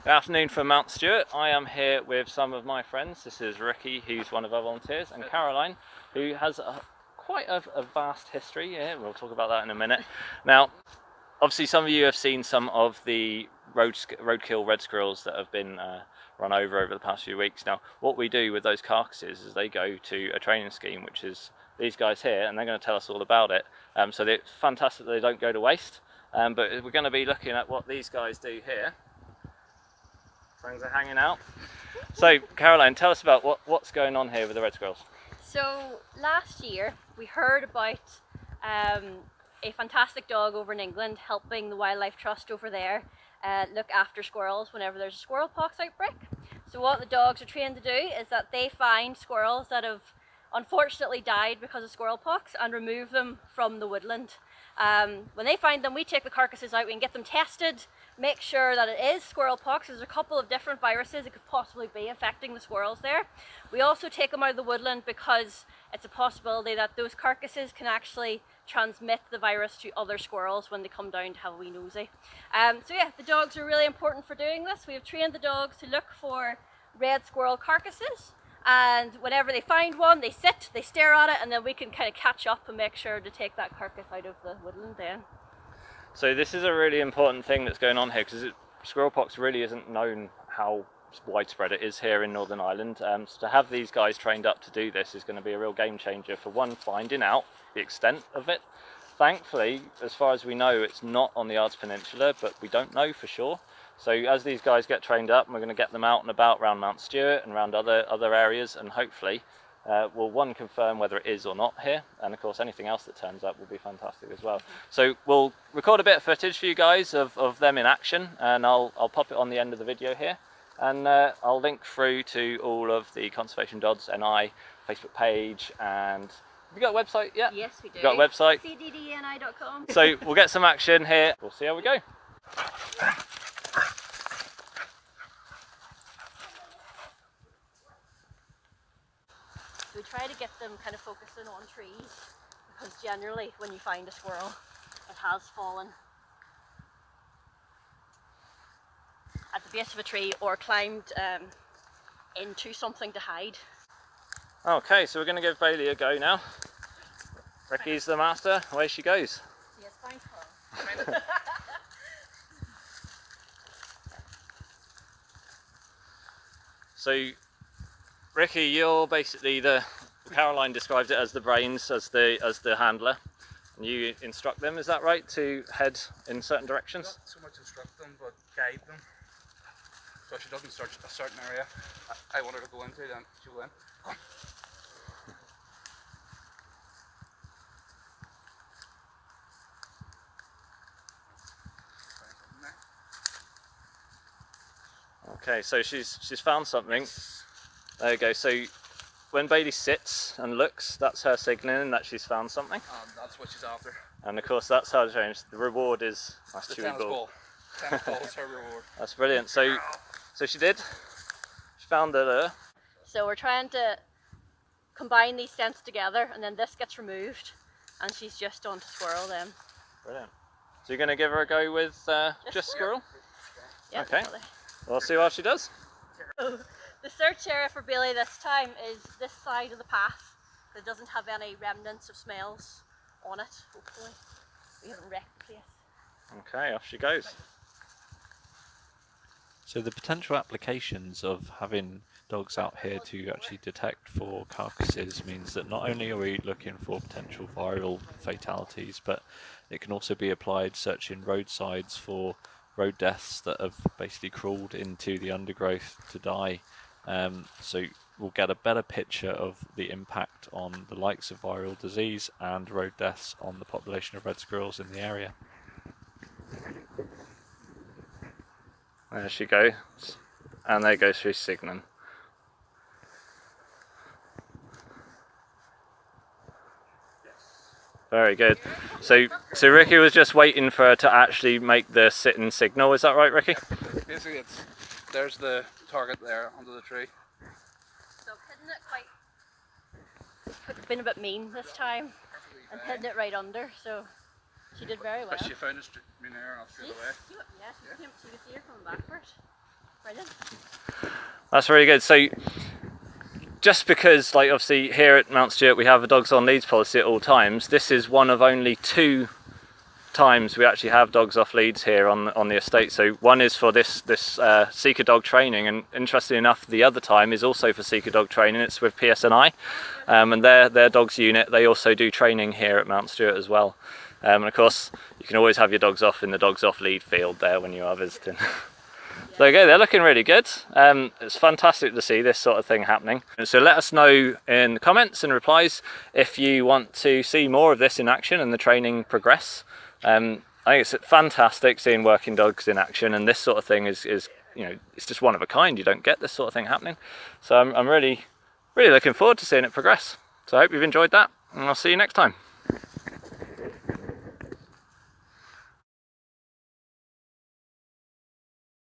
Good afternoon from Mount Stewart. I am here with some of my friends. This is Ricky, who's one of our volunteers, and Caroline, who has quite a vast history. Yeah, we'll talk about that in a minute. Now, obviously some of you have seen some of the roadkill red squirrels that have been run over the past few weeks. Now, what we do with those carcasses is they go to a training scheme, which is these guys here, and they're going to tell us all about it. So it's fantastic that they don't go to waste. But we're going to be looking at what these guys do here. Things are hanging out. So, Caroline, tell us about what's going on here with the red squirrels. So, last year we heard about a fantastic dog over in England helping the Wildlife Trust over there look after squirrels whenever there's a squirrel pox outbreak. So what the dogs are trained to do is that they find squirrels that have unfortunately died because of squirrel pox and remove them from the woodland. When they find them, we take the carcasses out, we can get them tested, make sure that it is squirrel pox. There's a couple of different viruses that could possibly be affecting the squirrels there. We also take them out of the woodland because it's a possibility that those carcasses can actually transmit the virus to other squirrels when they come down to have a wee nosy. So yeah, the dogs are really important for doing this. We have trained the dogs to look for red squirrel carcasses, and whenever they find one, they sit, they stare at it, and then we can kind of catch up and make sure to take that carcass out of the woodland then. So this is a really important thing that's going on here, because squirrel pox really isn't known how widespread it is here in Northern Ireland. So to have these guys trained up to do this is going to be a real game changer for one, finding out the extent of it. Thankfully, as far as we know, it's not on the Ards Peninsula, but we don't know for sure. So as these guys get trained up, we're going to get them out and about around Mount Stewart and around other areas, and hopefully we'll one, confirm whether it is or not here, and of course anything else that turns up will be fantastic as well. So we'll record a bit of footage for you guys of them in action, and I'll pop it on the end of the video here, and I'll link through to all of the Conservation Dods NI Facebook page. And have you got a website yet? Yes, we do. You've got a website? cddni.com. So we'll get some action here. We'll see how we go. We try to get them kind of focusing on trees, because generally when you find a squirrel, it has fallen at the base of a tree or climbed into something to hide. Okay, so we're going to give Bailey a go now. Ricky's the master, away she goes. Yes, fine squirrel. So, Ricky, you're basically Caroline described it as the brains, as the handler, and you instruct them, is that right, to head in certain directions? Not so much instruct them, but guide them. So if she doesn't search a certain area I want her to go into, then she'll go in. Okay, so she's found something. Yes. There you go. So when Bailey sits and looks, that's her signalling that she's found something. And that's what she's after. And of course that's how to change. The reward is nice The chewy tennis ball. ball. Tennis ball is her reward. That's brilliant. So she did. She found the lure. So we're trying to combine these scents together, and then this gets removed, and she's just on to squirrel then. Brilliant. So you're going to give her a go with just squirrel? Yeah, Okay. definitely. We'll see what she does. The search area for Bailey this time is this side of the path. It doesn't have any remnants of smells on it, hopefully. We haven't wrecked the place. Okay, off she goes. So the potential applications of having dogs out here to actually detect for carcasses means that not only are we looking for potential viral fatalities, but it can also be applied searching roadsides for road deaths that have basically crawled into the undergrowth to die. So we'll get a better picture of the impact on the likes of viral disease and road deaths on the population of red squirrels in the area. There she goes. And there goes through signalling. Very good. So Ricky was just waiting for her to actually make the sit-in signal. Is that right, Ricky? Basically, there's the target there under the tree. So I've hidden it quite, been a bit mean this time, and hidden it right under, so she did very well. But she found it there and I'll straight away. Yeah, she could see her coming back for it. Brilliant. That's really good. So just because, like, obviously here at Mount Stewart we have a dogs on leads policy at all times, this is one of only 2 times we actually have dogs off leads here on the estate. So one is for this seeker dog training, and interestingly enough the other time is also for seeker dog training. It's with PSNI, and their dogs unit, they also do training here at Mount Stewart as well. And of course you can always have your dogs off in the dogs off lead field there when you are visiting. So there you go, they're looking really good. It's fantastic to see this sort of thing happening. And so let us know in the comments and replies if you want to see more of this in action and the training progress. I think it's fantastic seeing working dogs in action, and this sort of thing is you know, it's just one of a kind. You don't get this sort of thing happening. So I'm really looking forward to seeing it progress. So I hope you've enjoyed that, and I'll see you next time.